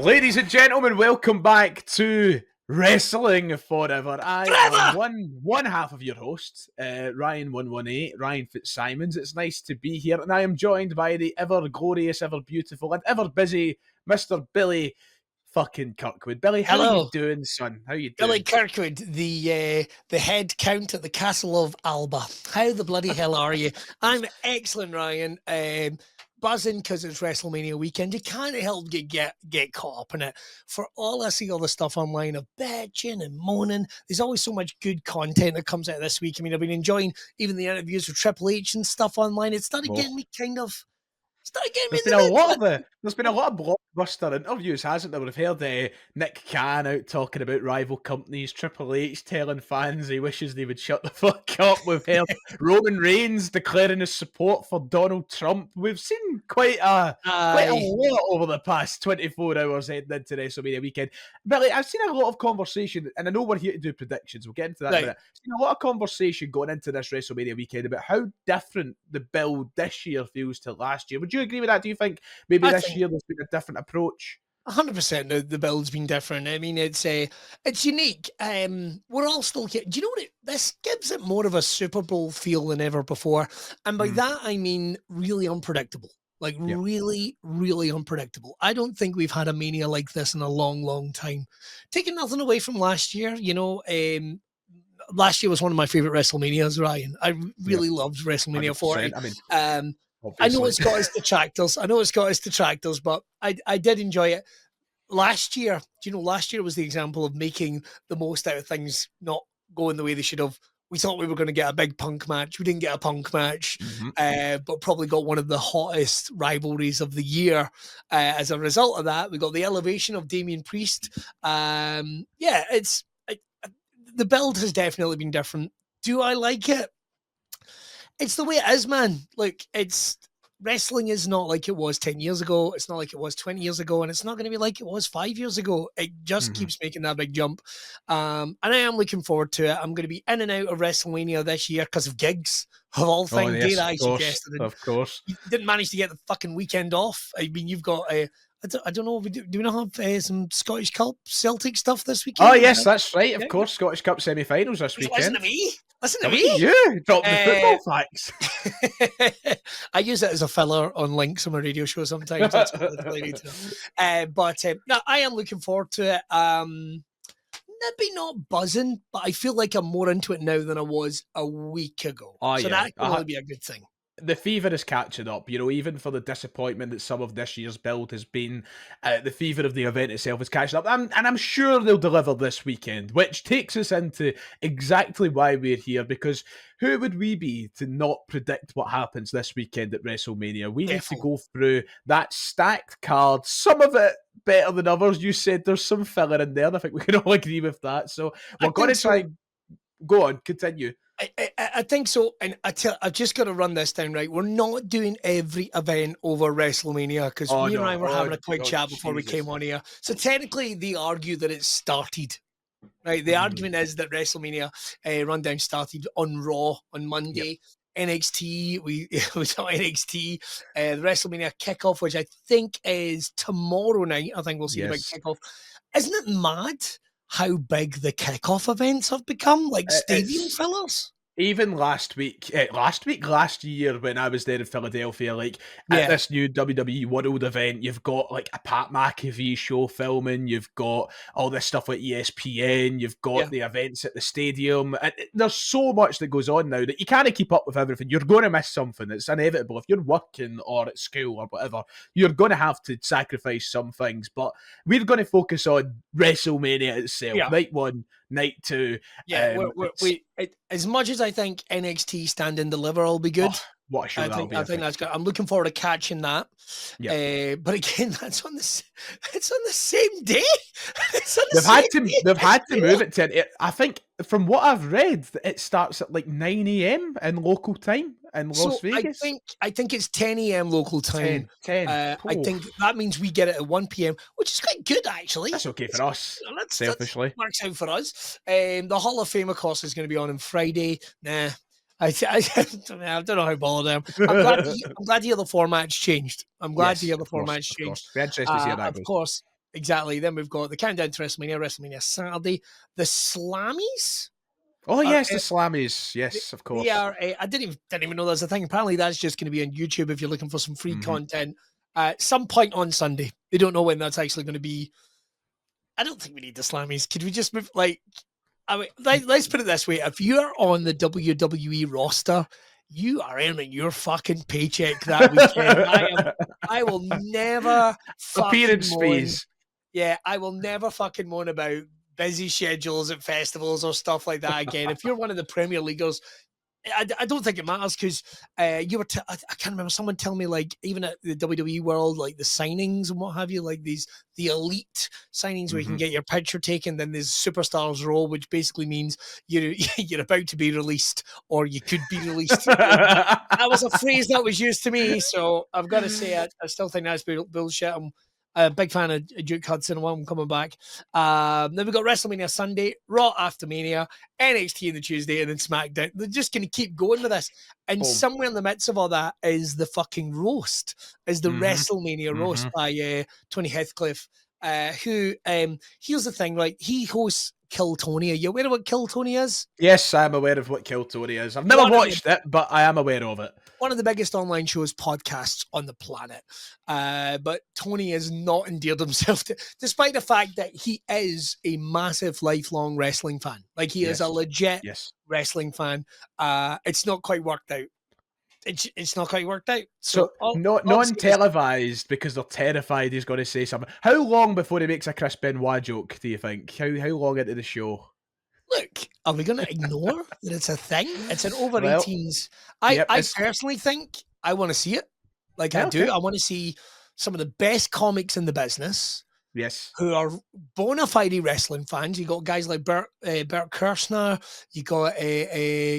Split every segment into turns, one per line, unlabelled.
Ladies and gentlemen, welcome back to Wrestling Forever. I am one half of your host, Ryan 118, Ryan Fitzsimons. It's nice to be here, and I am joined by the ever glorious, ever beautiful, and ever busy Mr. Billy fucking Kirkwood. Billy, how are you doing, son? How are you doing?
Billy Kirkwood, the head count at the Castle of Alba. How the bloody hell are you? I'm excellent, Ryan. Buzzing because it's WrestleMania weekend. You can't help get caught up in it. For all I see all the stuff online of bitching and moaning, there's always so much good content that comes out this week. I mean, I've been enjoying even the interviews with Triple H and stuff online. It started getting me
There's been a lot of blockbuster interviews, hasn't there? We've heard Nick Khan out talking about rival companies, Triple H telling fans he wishes they would shut the fuck up. We've heard Roman Reigns declaring his support for Donald Trump. We've seen quite a lot over the past 24 hours heading into WrestleMania weekend. Billy, I've seen a lot of conversation, and I know we're here to do predictions. We'll get into that in a minute. I've seen a lot of conversation going into this WrestleMania weekend about how different the build this year feels to last year. Would you agree with that? Do you think maybe this year there's been a different approach?
100% the build's been different. I mean, it's unique. We're all still here. Do you know what? This gives it more of a Super Bowl feel than ever before. And by that, I mean really unpredictable. Like really, really unpredictable. I don't think we've had a Mania like this in a long, long time. Taking nothing away from last year, last year was one of my favorite WrestleManias, Ryan. I really loved WrestleMania 40. I mean, I know it's got its detractors. But I did enjoy it. Last year, last year was the example of making the most out of things not going the way they should have. We thought we were going to get a big punk match. We didn't get a punk match, but probably got one of the hottest rivalries of the year. As a result of that, we got the elevation of Damian Priest. The build has definitely been different. Do I like it? It's the way it is, man. Like, wrestling is not like it was 10 years ago. It's not like it was 20 years ago. And it's not going to be like it was 5 years ago. It just keeps making that big jump. And I am looking forward to it. I'm going to be in and out of WrestleMania this year because of gigs. Of all things,
yes,
I suggested.
Of course.
You didn't manage to get the fucking weekend off. I mean, you've got I don't know. Do we not have some Scottish Cup Celtic stuff this weekend?
Oh, yes, that's right. Of course, Scottish Cup semi-finals this weekend.
Listen to me. Listen to me.
You drop the football facts.
I use it as a filler on links on my radio show sometimes. That's what I need to know. No, I am looking forward to it. Maybe not buzzing, but I feel like I'm more into it now than I was a week ago. So that can only be a good thing.
The fever is catching up, even for the disappointment that some of this year's build has been. The fever of the event itself is catching up, and I'm sure they'll deliver this weekend, which takes us into exactly why we're here, because who would we be to not predict what happens this weekend at WrestleMania? We need to go through that stacked card, some of it better than others. You said there's some filler in there, and I think we can all agree with that, so we're going to try... Go on, continue.
I think so, and I've just got to run this down, right? We're not doing every event over WrestleMania because me and I were having a quick chat before we came on here. So technically, they argue that it started, right? The argument is that WrestleMania rundown started on Raw on Monday. NXT, we saw NXT, the WrestleMania kickoff, which I think is tomorrow night. I think we'll see the big kickoff. Isn't it mad how big the kickoff events have become, like stadium fillers?
Even last year when I was there in Philadelphia, at this new WWE World event, you've got like a Pat McAfee show filming, you've got all this stuff like ESPN, you've got the events at the stadium, and there's so much that goes on now that you can't keep up with everything. You're going to miss something. It's inevitable. If you're working or at school or whatever, you're going to have to sacrifice some things, but we're going to focus on WrestleMania itself, night 1, night 2.
As much as I think NXT Stand and Deliver will be good,
what a show
I think that's good. I'm looking forward to catching that. But again, it's on the same day.
They've had to move it to. I think from what I've read, it starts at like 9 a.m. in local time in Las Vegas.
I think it's 10 a.m. local time.
10.
I think that means we get it at 1 p.m., which is quite good actually.
That's okay for us. Selfishly,
that works out for us. The Hall of Fame, of course, is going to be on Friday. Nah. I don't know how bothered I am. I'm glad to hear the format's changed. I'm glad to hear the format's changed.
Be interesting to see how that goes.
Of course, exactly. Then we've got the countdown to WrestleMania Saturday. The Slammies.
Oh
Are,
yes, the Slammies.
they,
Yes, of
they
course.
are. I didn't even know that's a thing. Apparently, that's just going to be on YouTube if you're looking for some free
Mm-hmm.
content. Some point on Sunday. They don't know when that's actually going to be. I don't think we need the Slammies. Could we just move? Like, I mean, let's put it this way: if you're on the WWE roster, you are earning your fucking paycheck that weekend. I will never fucking
Appearance
moan.
fees.
Yeah, I will never fucking moan about busy schedules at festivals or stuff like that again. If you're one of the Premier Leaguers, I don't think it matters because you were. I can't remember someone telling me like even at the WWE world, like the signings and what have you, like the elite signings where you can get your picture taken. Then there's Superstars Row, which basically means you're about to be released or you could be released. That was a phrase that was used to me, so I've got to say I still think that's bullshit. I'm a big fan of Duke Hudson. I want him coming back. Then we've got WrestleMania Sunday, Raw after Mania, NXT on the Tuesday, and then SmackDown. They're just going to keep going with this. And somewhere in the midst of all that is the fucking roast, is the WrestleMania roast by Tony Heathcliff, who, here's the thing, right? He hosts Kill Tony. Are you aware of what Kill Tony is?
Yes, I'm aware of what Kill Tony is. I've never watched it, but I am aware of it.
One of the biggest online shows, podcasts on the planet. But Tony has not endeared himself to, despite the fact that he is a massive lifelong wrestling fan. Like he is a legit wrestling fan. It's not quite worked out. It's not quite worked out.
So non-televised because they're terrified he's going to say something. How long before he makes a Chris Benoit joke, do you think? How long into the show?
Look, are we going to ignore that it's a thing? It's an over 18s. I personally think I want to see it. Like I do. I want to see some of the best comics in the business.
Yes.
Who are bona fide wrestling fans. You got guys like Bert Kirshner. You got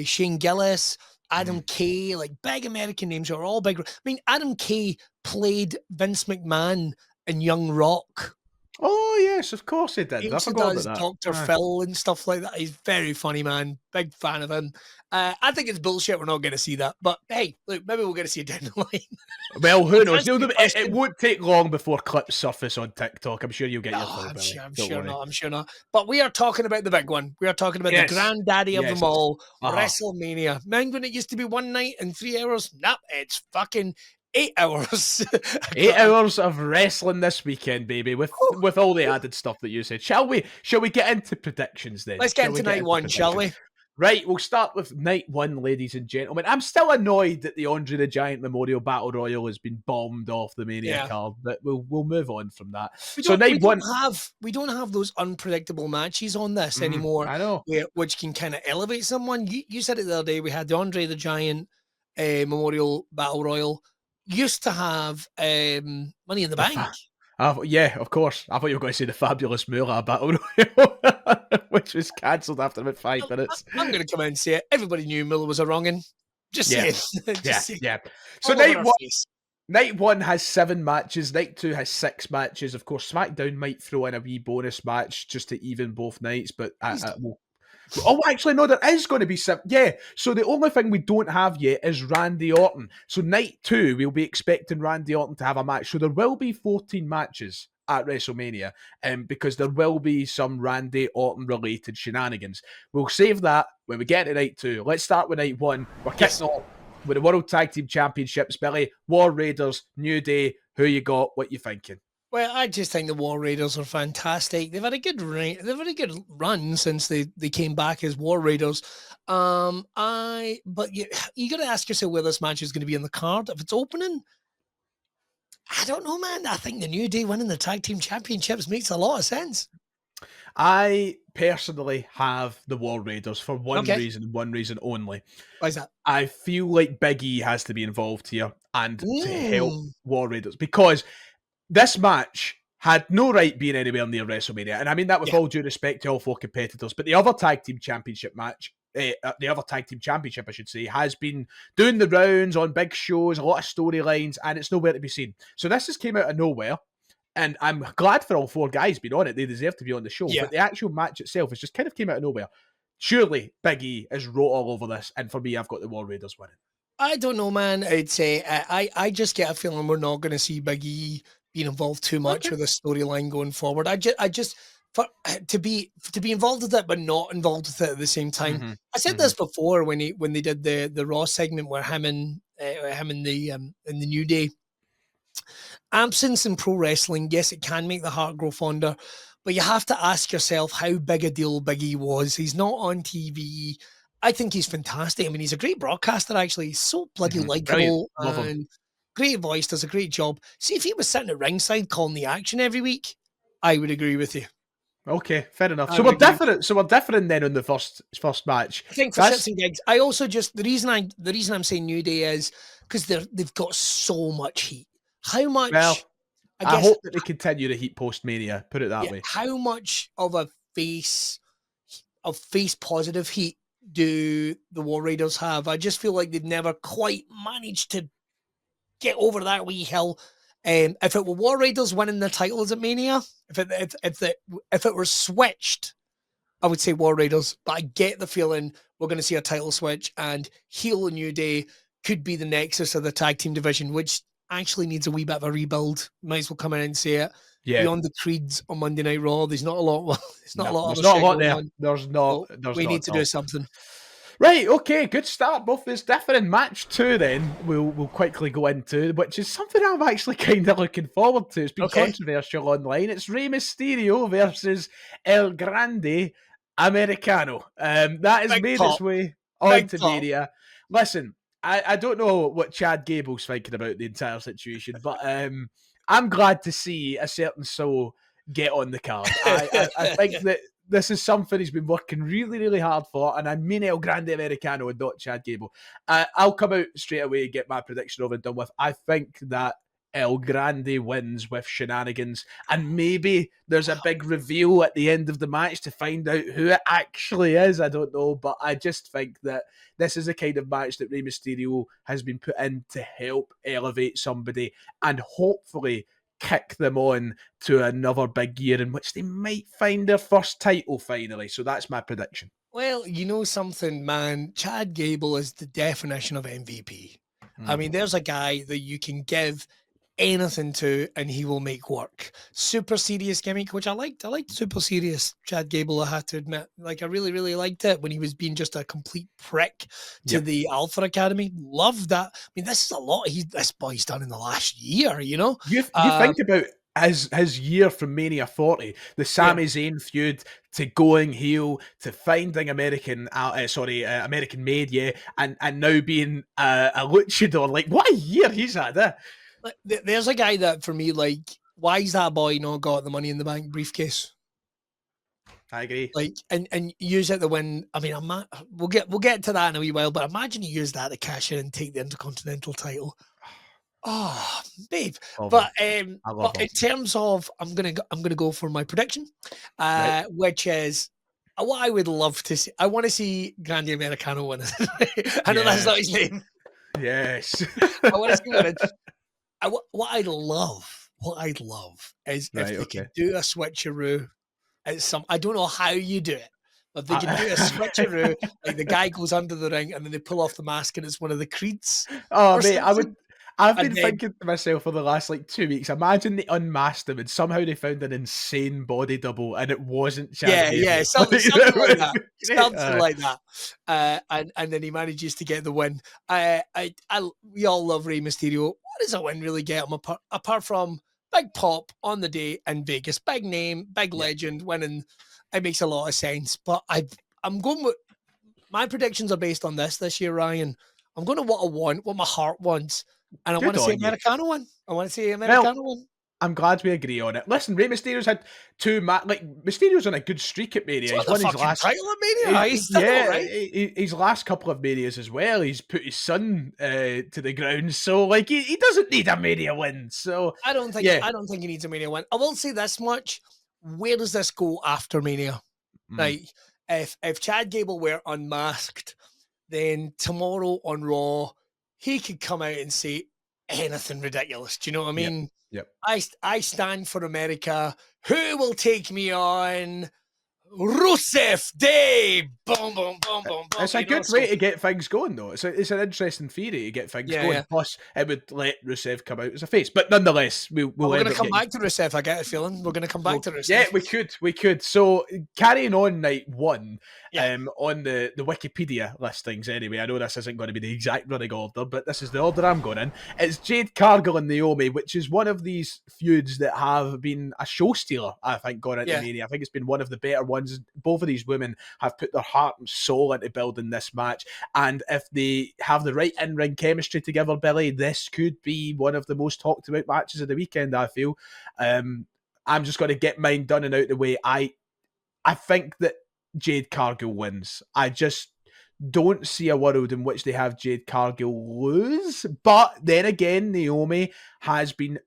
Shane Gillis, Adam Kay, like big American names who are all big. I mean, Adam Kay played Vince McMahon in Young Rock.
Oh, yes, of course he did. I forgot about that.
Dr. Phil and stuff like that. He's very funny, man. Big fan of him. I think it's bullshit. We're not going to see that. But hey, look, maybe we're going to see it down the line.
Well, who knows? It won't take long before clips surface on TikTok. I'm sure you'll get your full belly.
I'm sure not. But we are talking about the big one. We are talking about the granddaddy of them all, WrestleMania. Remember when it used to be one night and 3 hours? Nope, it's fucking 8 hours.
8 hours of wrestling this weekend, baby, with all the added stuff that you said. Shall we get into predictions then?
Let's get into night one, shall we?
Right, we'll start with night one, ladies and gentlemen. I'm still annoyed that the Andre the Giant Memorial Battle Royal has been bombed off the Mania card, but we'll move on from that.
We don't have those unpredictable matches on this anymore.
I know.
Which can kind of elevate someone. You said it the other day, we had the Andre the Giant Memorial Battle Royal. Used to have Money in the Bank.
Yeah, of course. I thought you were going to say the Fabulous Moolah Battle Royal, which was cancelled after about 5 minutes.
I'm going to come in and say it. Everybody knew Moolah was a wrong'un. Just saying.
Yeah. So night one has 7 matches. Night 2 has 6 matches. Of course, SmackDown might throw in a wee bonus match just to even both nights, but we'll... Oh, actually, no, there is going to be 7. Yeah, so the only thing we don't have yet is Randy Orton. So night 2, we'll be expecting Randy Orton to have a match. So there will be 14 matches at WrestleMania, because there will be some Randy Orton-related shenanigans. We'll save that when we get to night 2. Let's start with night 1. We're kicking off with the World Tag Team Championships, Billy. War Raiders, New Day. Who you got? What you thinking?
Well, I just think the War Raiders are fantastic. They've had a good run since they came back as War Raiders. But you got to ask yourself where this match is going to be in the card. If it's opening, I don't know, man. I think the New Day winning the Tag Team Championships makes a lot of sense.
I personally have the War Raiders for one reason only.
Why is that?
I feel like Big E has to be involved here and to help War Raiders, because this match had no right being anywhere near WrestleMania. And I mean that with all due respect to all 4 competitors. But the other Tag Team Championship match, the other Tag Team Championship, I should say, has been doing the rounds on big shows, a lot of storylines, and it's nowhere to be seen. So this just came out of nowhere. And I'm glad for all 4 guys being on it. They deserve to be on the show. Yeah. But the actual match itself has just kind of came out of nowhere. Surely Big E is wrote all over this. And for me, I've got the War Raiders winning.
I don't know, man. I'd say I just get a feeling we're not going to see Big E being involved too much with the storyline going forward. I just for to be involved with it but not involved with it at the same time.
Mm-hmm.
I said this before when they did the Raw segment where him and the New Day. Absence in pro wrestling, yes, it can make the heart grow fonder, but you have to ask yourself how big a deal Big E was. He's not on TV. I think he's fantastic. I mean, he's a great broadcaster, actually. He's so bloody
Brilliant.
likable
Love him.
and great voice, does a great job. See, if he was sitting at ringside calling the action every week, I would agree with you.
Okay, fair enough.
I
So
would
we're
agree.
different. So we're different then on the first match.
I think for shits and gigs, I also just the reason I'm saying New Day is because they've got so much heat. How much?
Well,
I
I
guess
hope that they continue the heat post Mania. Put it that
yeah,
way.
how much of a face positive heat do the War Raiders have? I just feel like they've never quite managed to get over that wee hill. If it were War Raiders winning the titles at Mania, if it were switched, I would say War Raiders. But I get the feeling we're going to see a title switch, and heel and New Day could be the nexus of the tag team division, which actually needs a wee bit of a rebuild. Might as well come in and say it.
Yeah.
Beyond the creeds on Monday Night Raw, there's not a lot. There's not a lot.
There's not a lot there.
On.
There's not.
So
There's
we
not
need to do something.
Right, okay, good start. Both is different. Match 2 then we'll quickly go into, which is something I'm actually kind of looking forward to. It's been controversial online. It's Rey Mysterio versus El Grande Americano. That has made its way onto Mania. Listen, I don't know what Chad Gable's thinking about the entire situation, but I'm glad to see a certain soul get on the card. I think that this is something he's been working really, really hard for, and I mean El Grande Americano and not Chad Gable. I'll come out straight away and get my prediction over and done with. I think that El Grande wins with shenanigans, and maybe there's a big reveal at the end of the match to find out who it actually is. I don't know, but I just think that this is the kind of match that Rey Mysterio has been put in to help elevate somebody and hopefully kick them on to another big year in which they might find their first title finally. So that's my prediction.
Well, you know something, man. Chad Gable is the definition of MVP. I mean, there's a guy that you can give anything to and he will make work. Super serious gimmick, which I liked. I liked super serious Chad Gable, I have to admit. Like, I really, really liked it when he was being just a complete prick to the Alpha Academy. Loved that. I mean, this is a lot this boy's done in the last year, you know?
You think about his year from Mania 40, the Sami Zayn feud, to going heel, to finding American made, and now being a luchador. Like, what a year he's had,
There's a guy that, for me, like, why is that boy not got the Money in the Bank briefcase?
I agree.
Like, and use it to win. I mean, we'll get to that in a wee while, but imagine he used that to cash in and take the Intercontinental title. Oh, babe. But in terms of, I'm gonna go for my prediction, which is what I would love to see. I want to see Grande Americano win. I know that's not his name.
Yes.
I want to see what it. What I'd love is if they could do a switcheroo. I don't know how you do it, but they can do a switcheroo. Like, the guy goes under the ring and then they pull off the mask and it's one of the creeds.
Oh, mate, I've been thinking to myself for the last 2 weeks, imagine they unmasked him and somehow they found an insane body double and it wasn't Chad Gable.
Yeah, something like that. Something like that. And then he manages to get the win. We all love Rey Mysterio. What does a win really get him apart from big pop on the day in Vegas? Big name, big legend, winning. It makes a lot of sense. But I'm going with, my predictions are based on this year, Ryan. I'm going to what my heart wants. And I want to see Americano win. I'm
glad we agree on it. Listen, Rey Mysterio's had two Mysterio's on a good streak at Mania.
He's won his last title at Mania.
His last couple of Manias as well. He's put his son to the ground, so he doesn't need a Mania win. So
I don't think he needs a Mania win. I will say this much: where does this go after Mania? Like, if Chad Gable were unmasked, then tomorrow on Raw, he could come out and say anything ridiculous. Do you know what I mean?
Yep.
I stand for America. Who will take me on? Rusev Day. Boom, boom, boom, boom, boom.
It's a good way to get things going, though. It's an interesting theory to get things going.
Yeah.
Plus, it would let Rusev come out as a face. But nonetheless, we're
going to come back to Rusev. I get a feeling we're going to come back to Rusev.
Yeah, we could. So carrying on night one, on the Wikipedia listings. Anyway, I know this isn't going to be the exact running order, but this is the order I'm going in. It's Jade, Cargill, and Naomi, which is one of these feuds that have been a show stealer. I think going into Mania, I think it's been one of the better ones. Both of these women have put their heart and soul into building this match, and if they have the right in-ring chemistry together, Billy, this could be one of the most talked about matches of the weekend. I feel. I'm just going to get mine done and out the way. I think that Jade Cargill wins. I just don't see a world in which they have Jade Cargill lose. But then again, Naomi has been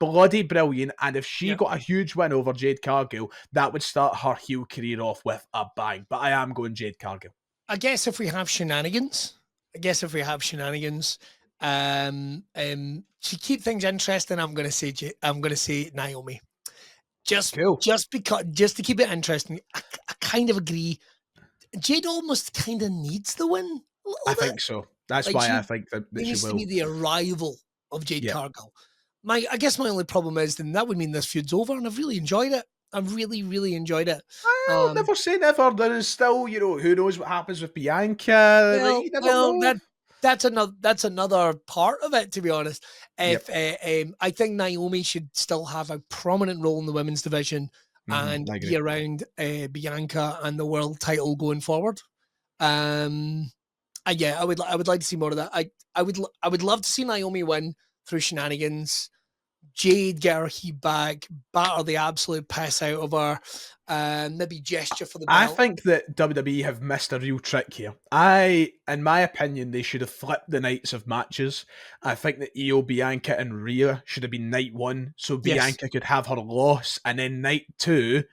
bloody brilliant, and if she got a huge win over Jade Cargill, that would start her heel career off with a bang. But I am going Jade Cargill.
I guess if we have shenanigans, to keep things interesting, I'm going to say Naomi. Just to keep it interesting, I kind of agree. Jade almost kind of needs the win.
I think so. That's why I think that she
needs
will.
to be the arrival of Jade Cargill. I guess my only problem is then that would mean this feud's over, and I've really enjoyed it. I've really, really enjoyed it.
I'll never say never. There is still, who knows what happens with Bianca.
That's another part of it, to be honest. I think Naomi should still have a prominent role in the women's division and be around Bianca and the world title going forward. I would like to see more of that. I would love to see Naomi win through shenanigans. Jade get her heat back, batter the absolute piss out of her, maybe gesture for the belt.
I think that WWE have missed a real trick here. In my opinion, they should have flipped the nights of matches. I think that Io, Bianca, and Rhea should have been night one, so Bianca could have her loss, and then night two,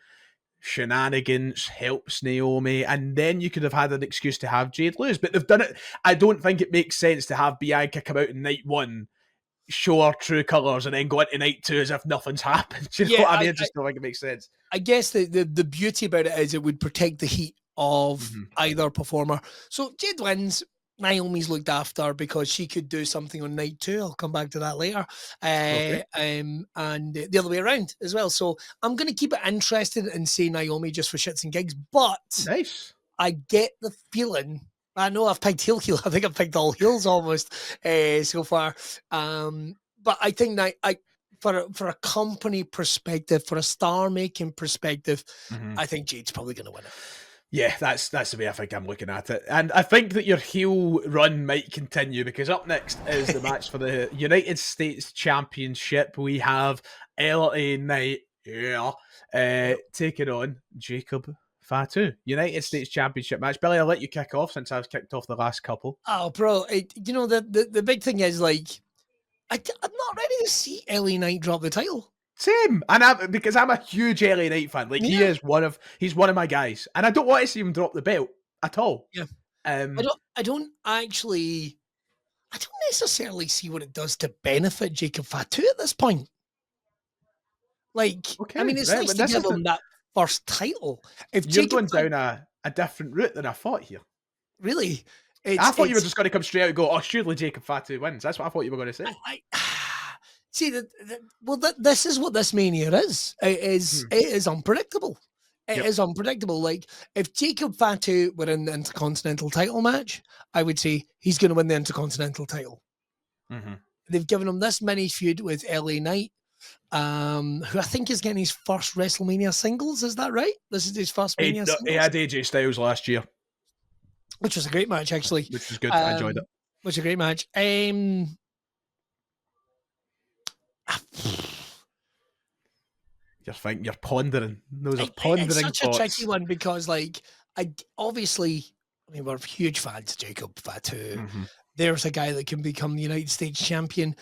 shenanigans helps Naomi, and then you could have had an excuse to have Jade lose. But they've done it. I don't think it makes sense to have Bianca come out in night one, show her true colours, and then go into night two as if nothing's happened. You know what I mean? I just don't think it makes sense.
I guess the beauty about it is it would protect the heat of either performer. So Jade wins. Naomi's looked after because she could do something on night two. I'll come back to that later. And the other way around as well. So I'm going to keep it interested and say Naomi just for shits and gigs. But
nice.
I get the feeling. I know I've picked heel. I think I've picked all heels almost so far. But I think for a company perspective, for a star-making perspective, I think Jade's probably going to win it.
Yeah, that's the way I think I'm looking at it. And I think that your heel run might continue because up next is the match for the United States Championship. We have LA Knight taking on Jacob Fatu. United States Championship match. Billy, I'll let you kick off since I've kicked off the last couple.
Oh, bro. The big thing is, like, I'm not ready to see LA Knight drop the title.
Same, and because I'm a huge LA Knight fan. Like he's one of my guys, and I don't want to see him drop the belt at all.
Yeah, I don't necessarily see what it does to benefit Jacob Fatu at this point. Like, I mean, it's nice to give him that first title. If
you're going down a different route than I thought here.
Really?
I thought you were just going to come straight out and go, "Oh, surely Jacob Fatu wins." That's what I thought you were going to say.
See, this is what this Mania is. It is unpredictable. It is unpredictable. Like, if Jacob Fatu were in the Intercontinental title match, I would say he's going to win the Intercontinental title. They've given him this mini feud with LA Knight, who I think is getting his first WrestleMania singles. Is that right? This is his first Mania singles?
He had AJ Styles last year.
Which was a great match, actually.
Which was good. I enjoyed it.
Which was a great match.
You're pondering. Those are pondering
It's such
thoughts.
a tricky one because, like, we're huge fans of Jacob Fatu. There's a guy that can become the United States champion.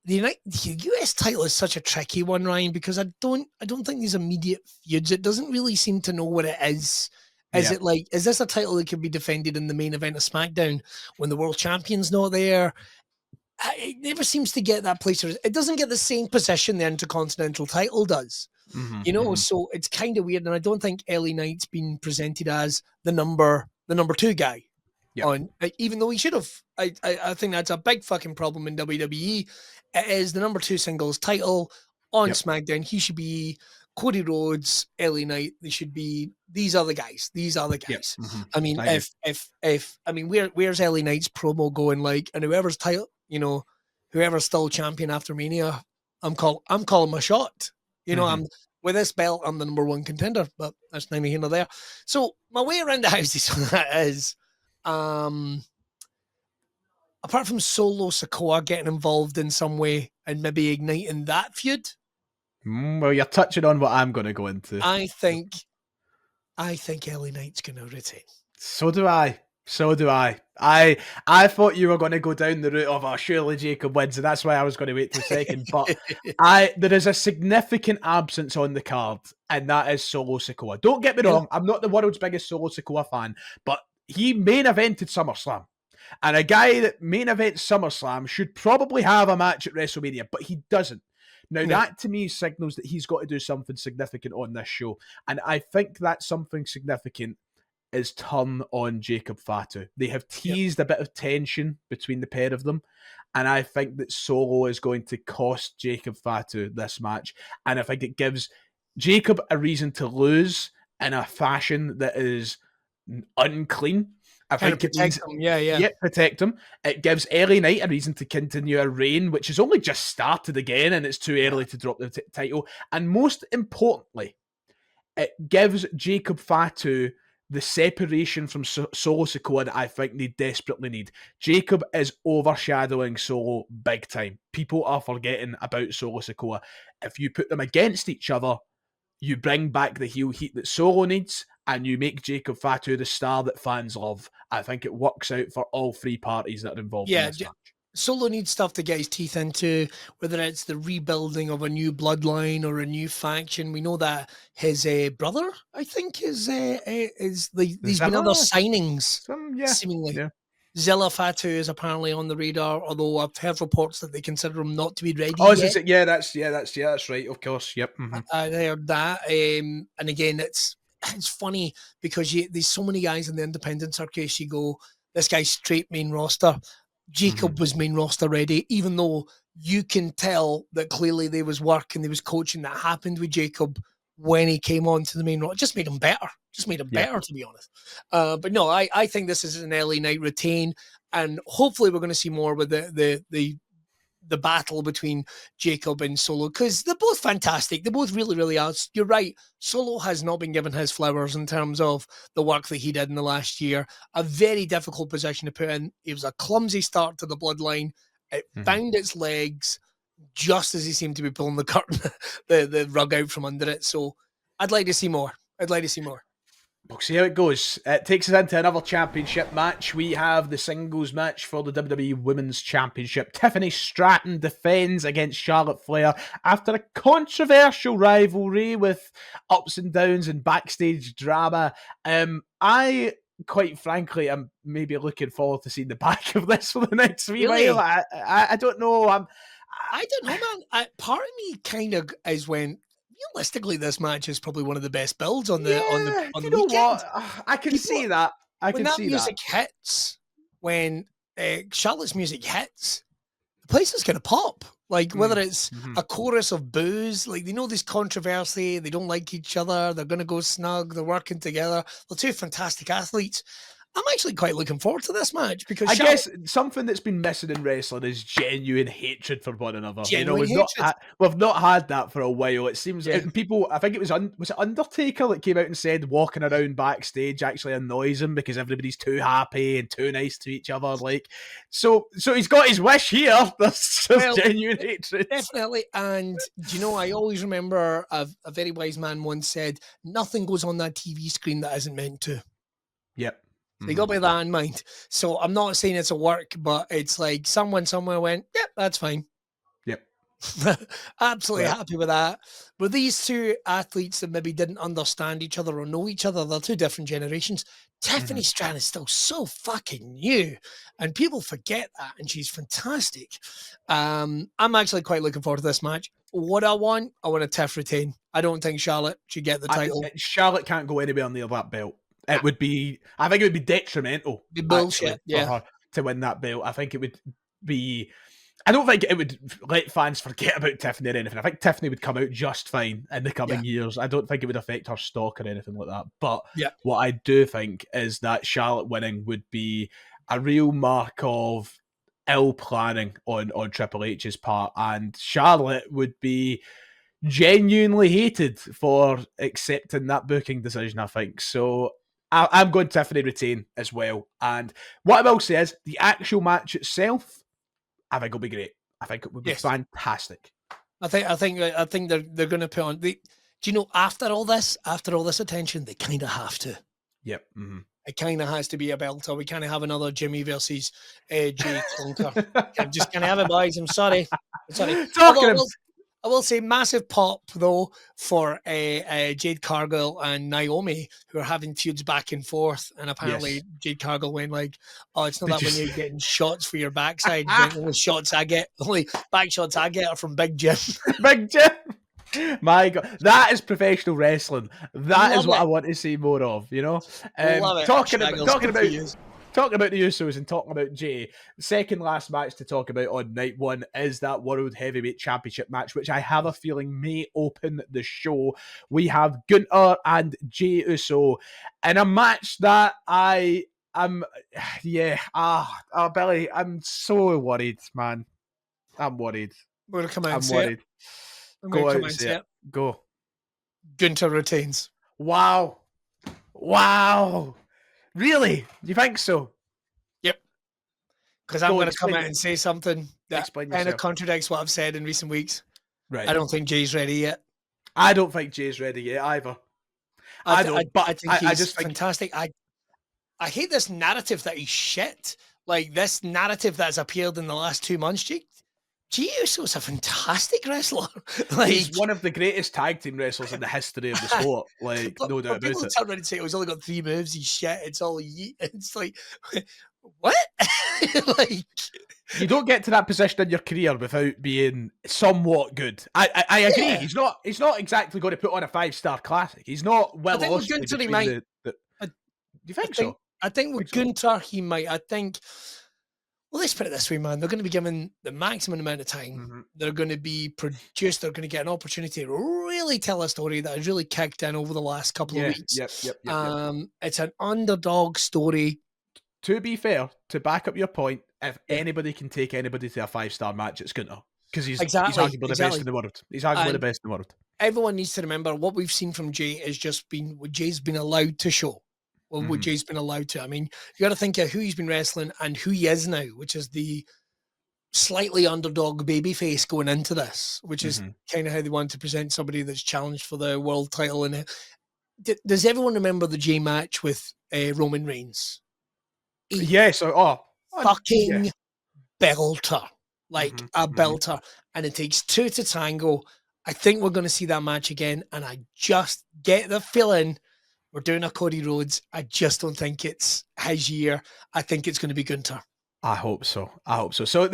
The US title is such a tricky one, Ryan, because I don't think these immediate feuds. It doesn't really seem to know what it is. Is it like, is this a title that can be defended in the main event of SmackDown when the world champion's not there? It never seems to get that place. It doesn't get the same position the Intercontinental title does. So it's kind of weird. And I don't think LA Knight's been presented as the number 2 guy.
Yep.
Even though he should have. I think that's a big fucking problem in WWE. It is the number 2 singles title on SmackDown. He should be Cody Rhodes, LA Knight. They should be, these are the guys. I mean, where's LA Knight's promo going like, and whoever's title, whoever's still champion after Mania, I'm calling my shot. I'm with this belt, I'm the number 1 contender, but that's neither here nor there. So my way around the house is apart from Solo Sikoa getting involved in some way and maybe igniting that feud.
Well, you're touching on what I'm going to go into.
I think LA Knight's going to retain.
So do I. I thought you were going to go down the route of, surely Jacob wins, and that's why I was going to wait till second. But there is a significant absence on the card, and that is Solo Sikoa. Don't get me wrong, I'm not the world's biggest Solo Sikoa fan, but he main evented SummerSlam. And a guy that main events SummerSlam should probably have a match at WrestleMania, but he doesn't. Now, that to me signals that he's got to do something significant on this show. And I think that something significant is turn on Jacob Fatu. They have teased a bit of tension between the pair of them. And I think that Solo is going to cost Jacob Fatu this match. And I think it gives Jacob a reason to lose in a fashion that is unclean. I think it means, protect him. It gives LA Knight a reason to continue a reign, which has only just started again, and it's too early to drop the title. And most importantly, it gives Jacob Fatu the separation from Solo Sikoa that I think they desperately need. Jacob is overshadowing Solo big time. People are forgetting about Solo Sikoa. If you put them against each other, you bring back the heel heat that Solo needs, and you make Jacob Fatu the star that fans love. I think it works out for all 3 parties that are involved in this match.
Solo needs stuff to get his teeth into, whether it's the rebuilding of a new bloodline or a new faction. We know that his brother, I think, there's been other signings, seemingly. Yeah. Zilla Fatu is apparently on the radar, although I've heard reports that they consider him not to be ready yet.
That's right, of course. Yep.
I heard that. And again, it's funny because there's so many guys in the independent circuit. You go, this guy's straight main roster. Jacob was main roster ready, even though you can tell that clearly there was work and there was coaching that happened with Jacob when he came on to the main roster. Just made him better. To be honest. But no, I think this is an LA Knight retain, and hopefully we're going to see more with the battle between Jacob and Solo, because they're both fantastic. They both really, really are. You're right. Solo has not been given his flowers in terms of the work that he did in the last year. A very difficult position to put in. It was a clumsy start to the bloodline. It found its legs just as he seemed to be pulling the curtain, the rug out from under it. So I'd like to see more.
We'll see how it goes. It takes us into another championship match. We have the singles match for the WWE Women's Championship. Tiffany Stratton defends against Charlotte Flair after a controversial rivalry with ups and downs and backstage drama. I, quite frankly, am maybe looking forward to seeing the back of this for the next wee while. I don't know.
I don't know, man. Part of me kind of is when, realistically, this match is probably one of the best builds on the weekend.
What? I can see that.
When that music hits, when Charlotte's music hits, the place is going to pop. Like, whether it's a chorus of boos, like, they know there's controversy, they don't like each other, they're going to go snug, they're working together. They're 2 fantastic athletes. I'm actually quite looking forward to this match because
I guess something that's been missing in wrestling is genuine hatred for one another. We've not had that for a while. It seems people. I think it was it Undertaker that came out and said walking around backstage actually annoys him because everybody's too happy and too nice to each other. Like, so he's got his wish here. There's genuine hatred,
definitely. And I always remember a very wise man once said, "Nothing goes on that TV screen that isn't meant to."
Yep.
So you got to bear that in mind. So I'm not saying it's a work, but it's like someone somewhere went, yep, that's fine.
Yep.
Absolutely happy with that. But these 2 athletes that maybe didn't understand each other or know each other, they're 2 different generations. Tiffany Stratton is still so fucking new, and people forget that, and she's fantastic. I'm actually quite looking forward to this match. What I want a Tiff retain. I don't think Charlotte should get the title.
Charlotte can't go anywhere near that belt. It would be, I think it would be detrimental,
Be bullshit,
actually, for her to win that belt. I think it would be, I don't think it would let fans forget about Tiffany or anything. I think Tiffany would come out just fine in the coming years. I don't think it would affect her stock or anything like that. But what I do think is that Charlotte winning would be a real mark of ill planning on Triple H's part, and Charlotte would be genuinely hated for accepting that booking decision, I think. So I'm going Tiffany retain as well. And what I will say is the actual match itself, I think it'll be great. I think it would be fantastic.
I think they're going to put on. Do you know, after all this attention, they kind of have to.
Yep. Mm-hmm.
It kind of has to be a belter. We can't have another Jimmy versus Jay clunker. Just can't have it, boys. I'm sorry. I will say massive pop, though, for Jade Cargill and Naomi, who are having feuds back and forth. And apparently Jade Cargill went like, oh, it's not that when you're getting shots for your backside. The only back shots I get are from Big Jim.
Big Jim! My God. That is professional wrestling. That is what I want to see more of, you know? Talking about the Usos and talking about Jey, the second last match to talk about on night one is that World Heavyweight Championship match, which I have a feeling may open the show. We have Gunther and Jey Uso in a match that I am, Billy, I'm so worried, man. I'm worried.
We're going to come out and say it.
Go out and say it. Go.
Gunther retains.
Wow. Really? You think so?
Yep. Because I'm going to come out and say something that kind of contradicts what I've said in recent weeks.
Right.
I don't think Jay's ready yet.
I don't think Jay's ready yet either.
I think he's fantastic. I hate this narrative that he's shit. Like this narrative that's appeared in the last 2 months. Jey Uso's a fantastic wrestler.
He's one of the greatest tag team wrestlers in the history of the sport. Like, no doubt about it.
People turn around and say, he's only got 3 moves, he's shit, it's all yeet. It's like, what? Like,
you don't get to that position in your career without being somewhat good. I agree. Yeah. He's not exactly going to put on a 5-star classic. He's not well.
I think with Gunther he might.
Do you think so?
I think with Gunther he might. I think. Well, let's put it this way, man. They're going to be given the maximum amount of time. Mm-hmm. They're going to be produced. They're going to get an opportunity to really tell a story that has really kicked in over the last couple of weeks.
Yep.
It's an underdog story.
To be fair, to back up your point, if anybody can take anybody to a 5-star match, it's Gunther. Because he's arguably the best in the world. He's arguably the best in the world.
Everyone needs to remember what we've seen from Jey is just been what Jay's been allowed to show. Well, what Jay's been allowed to. I mean, you got to think of who he's been wrestling and who he is now, which is the slightly underdog babyface going into this, which is kind of how they want to present somebody that's challenged for the world title. And does everyone remember the Jey match with Roman Reigns?
Yes.
Fucking belter. Like a belter. And it takes 2 to tango. I think we're going to see that match again. And I just get the feeling we're doing a Cody Rhodes. I just don't think it's his year. I think it's going to be Gunther.
I hope so. So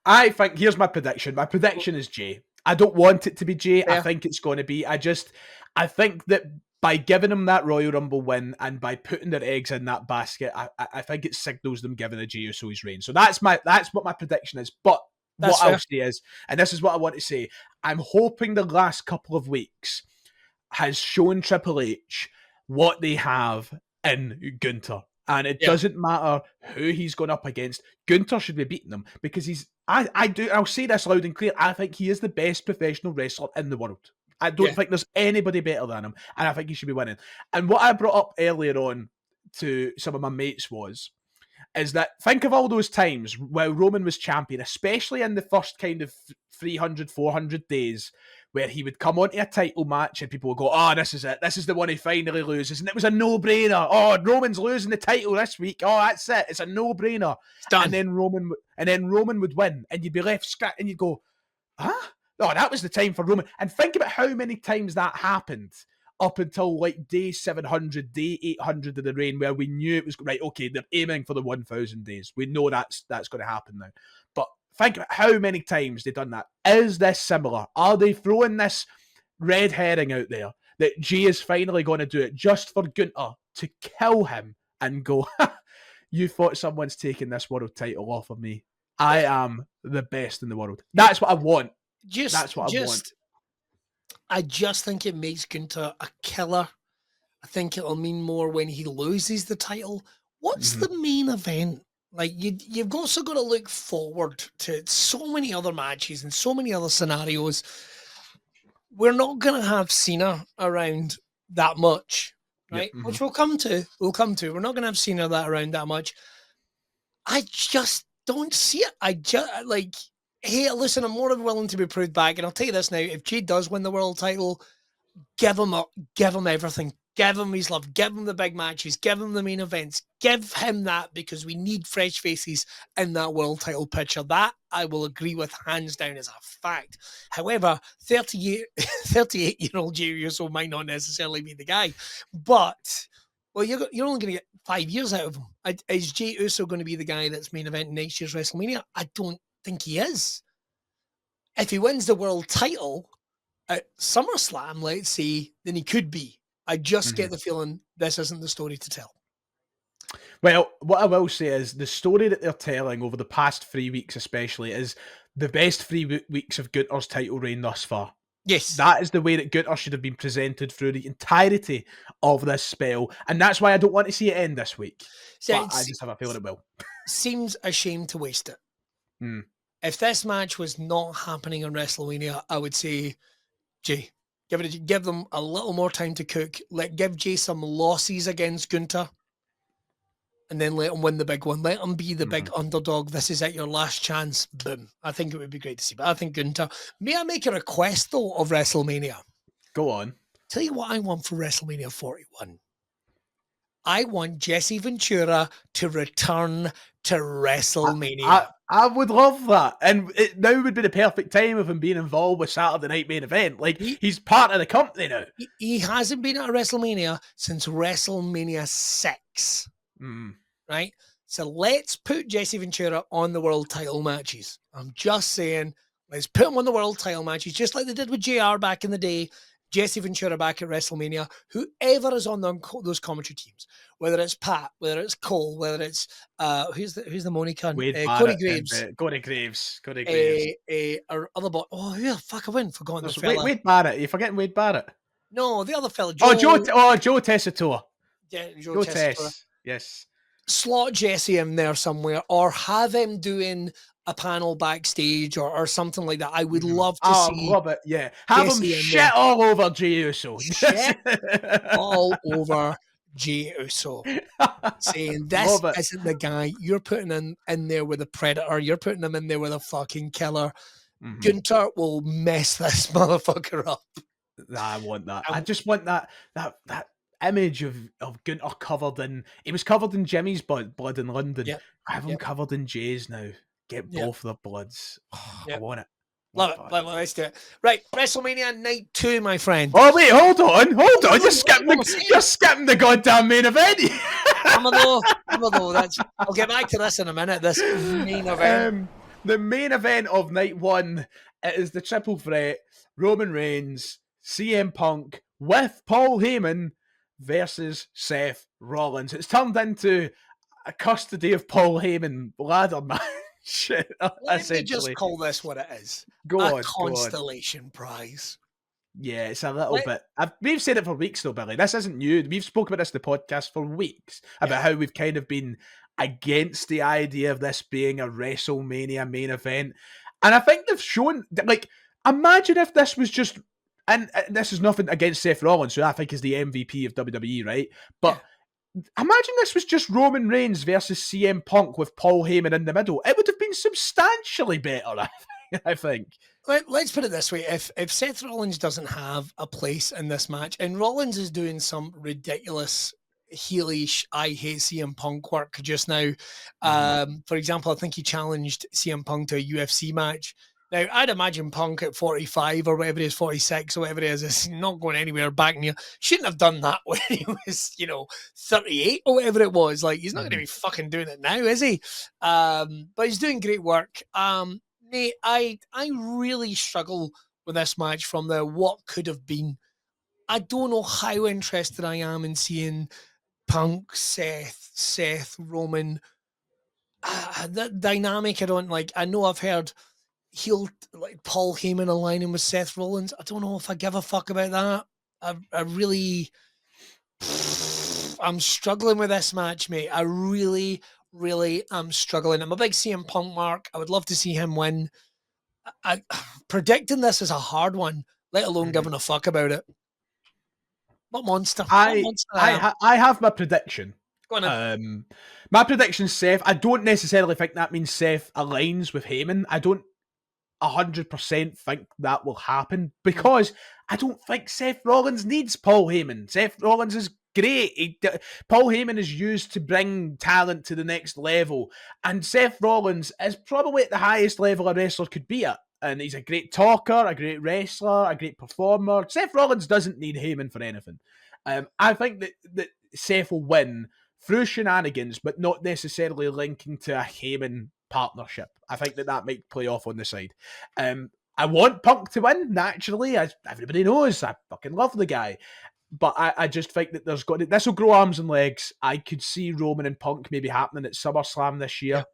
I think, here's my prediction. My prediction is Jey. I don't want it to be Jey. Yeah. I think it's going to be. I think that by giving him that Royal Rumble win and by putting their eggs in that basket, I think it signals them giving a Jey Uso his reign. So that's what my prediction is. But what I'll say is, and this is what I want to say, I'm hoping the last couple of weeks has shown Triple H what they have in Gunther. And it doesn't matter who he's going up against. Gunther should be beating him because I'll say this loud and clear. I think he is the best professional wrestler in the world. I don't think there's anybody better than him. And I think he should be winning. And what I brought up earlier on to some of my mates is that think of all those times where Roman was champion, especially in the first kind of 300, 400 days, where he would come onto a title match and people would go, oh, this is it. This is the one he finally loses. And it was a no-brainer. Oh, Roman's losing the title this week. Oh, that's it. It's a no-brainer.
It's done.
And then Roman would win. And you'd be left scratching and you'd go, huh? Oh, that was the time for Roman. And think about how many times that happened up until like day 700, day 800 of the reign, where we knew it was, right, okay, they're aiming for the 1,000 days. We know that's going to happen now. But think about how many times they've done that. Is this similar? Are they throwing this red herring out there that Jey is finally going to do it just for Gunther to kill him and go, you thought someone's taking this world title off of me. I am the best in the world. That's what I want. That's what I want.
I just think it makes Gunther a killer. I think it'll mean more when he loses the title. What's the main event? Like, you've also got to look forward to so many other matches and so many other scenarios. We're not going to have Cena around that much, right? Yep. Which we'll come to. We're not going to have Cena around that much. I just don't see it. Hey, listen, I'm more than willing to be proved back. And I'll tell you this now, if Jade does win the world title, give him everything. Give him his love. Give him the big matches. Give him the main events. Give him that, because we need fresh faces in that world title picture. That I will agree with hands down as a fact. However, 38-year-old Jey Uso might not necessarily be the guy. But, well, you're only going to get 5 years out of him. Is Jey Uso going to be the guy that's main event next year's WrestleMania? I don't think he is. If he wins the world title at SummerSlam, let's say, then he could be. I just get the feeling this isn't the story to tell.
Well, what I will say is the story that they're telling over the past 3 weeks especially is the best 3 weeks of Gunther's title reign thus far.
Yes.
That is the way that Gunther should have been presented through the entirety of this spell. And that's why I don't want to see it end this week. But I just have a feeling it will.
Seems a shame to waste it. If this match was not happening on WrestleMania, I would say, Jey, give them a little more time to cook. Give Jey some losses against Gunther, and then let him win the big one. Let him be the big underdog. This is at your last chance. Boom. I think it would be great to see. But I think Gunther. May I make a request though of WrestleMania?
Go on.
Tell you what I want for WrestleMania 41. I want Jesse Ventura to return to WrestleMania.
I would love that. And it now would be the perfect time of him being involved with Saturday Night Main Event. Like, he's part of the company now.
He hasn't been at WrestleMania since WrestleMania 6. Right? So let's put Jesse Ventura on the world title matches. I'm just saying, let's put him on the world title matches, just like they did with JR back in the day. Jesse Ventura back at WrestleMania, whoever is on those commentary teams, whether it's Pat, whether it's Cole, whether it's who's the Money cunt? Corey Graves.
Corey Graves.
Our other boy. Oh, who the fuck I went? Forgotten the fella.
Wade Barrett. You're forgetting Wade Barrett.
No, the other fella.
Joe Tessitore.
Yeah,
Joe Tess. Yes.
Slot Jesse in there somewhere, or have him doing a panel backstage or something like that. I would love to see.
I love it, yeah. Have him shit all over Jey Uso.
Shit all over Jey Uso. Saying, this isn't the guy. You're putting him in there with a predator. You're putting him in there with a fucking killer. Gunther will mess this motherfucker up.
I want that. I just want that image of Gunther covered in... He was covered in Jimmy's blood in London.
Yep.
Have him covered in Jay's now. Get both the bloods. Oh, I want it.
Love it. Let's do it. Right, WrestleMania Night 2, my friend.
Oh, wait, hold on. You're skipping the goddamn main event.
I'm a though. I'll get back to this in a minute, this main event.
The main event of Night 1, it is the triple threat, Roman Reigns, CM Punk, with Paul Heyman versus Seth Rollins. It's turned into a custody of Paul Heyman ladder match.
Let me just call this what it is. A constellation prize.
Yeah, it's a little bit. We've said it for weeks though, Billy. This isn't new. We've spoken about this in the podcast for weeks about how we've kind of been against the idea of this being a WrestleMania main event. And I think they've shown, like, imagine if this was just, and this is nothing against Seth Rollins, who I think is the MVP of WWE, right? But imagine this was just Roman Reigns versus CM Punk with Paul Heyman in the middle. It would have been substantially better, I think.
Let's put it this way. If Seth Rollins doesn't have a place in this match, and Rollins is doing some ridiculous heelish, I hate CM Punk work just now. For example, I think he challenged CM Punk to a UFC match. Now, I'd imagine Punk at 45 or whatever it is, 46 or whatever it is not going anywhere back near. Shouldn't have done that when he was, 38 or whatever it was. Like, he's not going to be fucking doing it now, is he? But he's doing great work. Nate, I really struggle with this match from the what could have been. I don't know how interested I am in seeing Punk, Seth, Roman. That dynamic I don't like. I know I've heard heel like Paul Heyman aligning with Seth Rollins. I don't know if I give a fuck about that. I really, I'm struggling with this match, mate. I really am struggling. I'm a big CM Punk mark. I would love to see him win. Predicting this is a hard one, let alone giving a fuck about it. What monster?
I have my prediction.
Go on.
My prediction's Seth. I don't necessarily think that means Seth aligns with Heyman. I don't 100% think that will happen because I don't think Seth Rollins needs Paul Heyman. Seth Rollins is great. Paul Heyman is used to bring talent to the next level, and Seth Rollins is probably at the highest level a wrestler could be at. And he's a great talker, a great wrestler, a great performer. Seth Rollins doesn't need Heyman for anything. I think that Seth will win through shenanigans, but not necessarily linking to a Heyman partnership. I think that might play off on the side. I want Punk to win, naturally, as everybody knows. I fucking love the guy. But I just think that this will grow arms and legs. I could see Roman and Punk maybe happening at SummerSlam this year.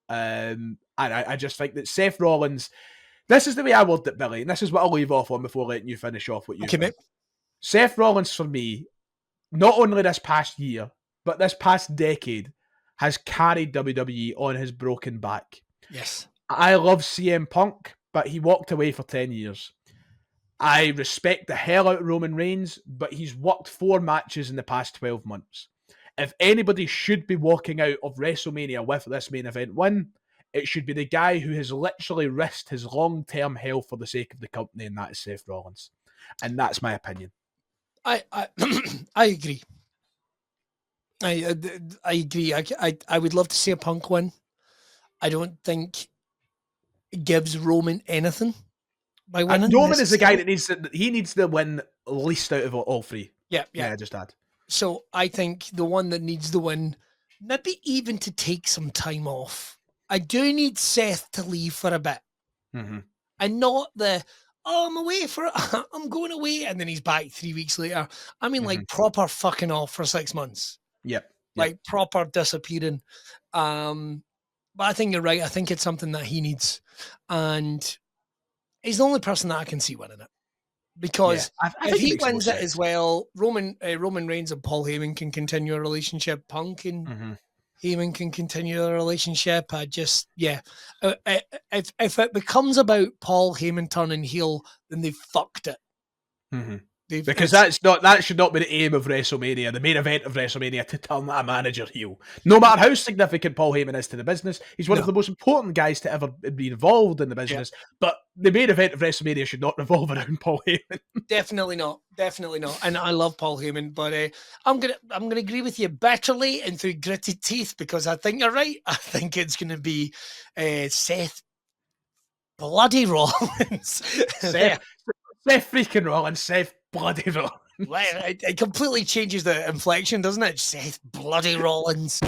Yeah. And I just think that Seth Rollins... This is the way I word it, Billy, and this is what I'll leave off on before letting you finish off what you think. Seth Rollins, for me, not only this past year, but this past decade, has carried WWE on his broken back.
Yes.
I love CM Punk, but he walked away for 10 years. I respect the hell out of Roman Reigns, but he's worked 4 matches in the past 12 months. If anybody should be walking out of WrestleMania with this main event win, it should be the guy who has literally risked his long-term health for the sake of the company, and that is Seth Rollins. And that's my opinion.
I agree. I agree. I would love to see a Punk win. I don't think it gives Roman anything by winning.
Roman is the guy that needs to win least out of all 3.
Yeah.
Just add.
So I think the one that needs the win, maybe even to take some time off. I do need Seth to leave for a bit.
Mm-hmm.
And not I'm away I'm going away, and then he's back 3 weeks later. I mean, like, proper fucking off for 6 months.
Yep.
Like, proper disappearing. But I think you're right. I think it's something that he needs. And he's the only person that I can see winning it. Because if he wins it as well, Roman Reigns and Paul Heyman can continue a relationship. Punk and Heyman can continue the relationship. If it becomes about Paul Heyman turning heel, then they fucked it.
Mm-hmm. Because that should not be the aim of WrestleMania, the main event of WrestleMania, to turn a manager heel. No matter how significant Paul Heyman is to the business, he's one of the most important guys to ever be involved in the business. Yeah. But the main event of WrestleMania should not revolve around Paul Heyman. Definitely not.
And I love Paul Heyman, but I'm gonna agree with you bitterly and through gritted teeth, because I think you're right. I think it's gonna be Seth bloody Rollins.
Seth freaking Rollins. Seth bloody Rollins.
It completely changes the inflection, doesn't it? Seth bloody Rollins.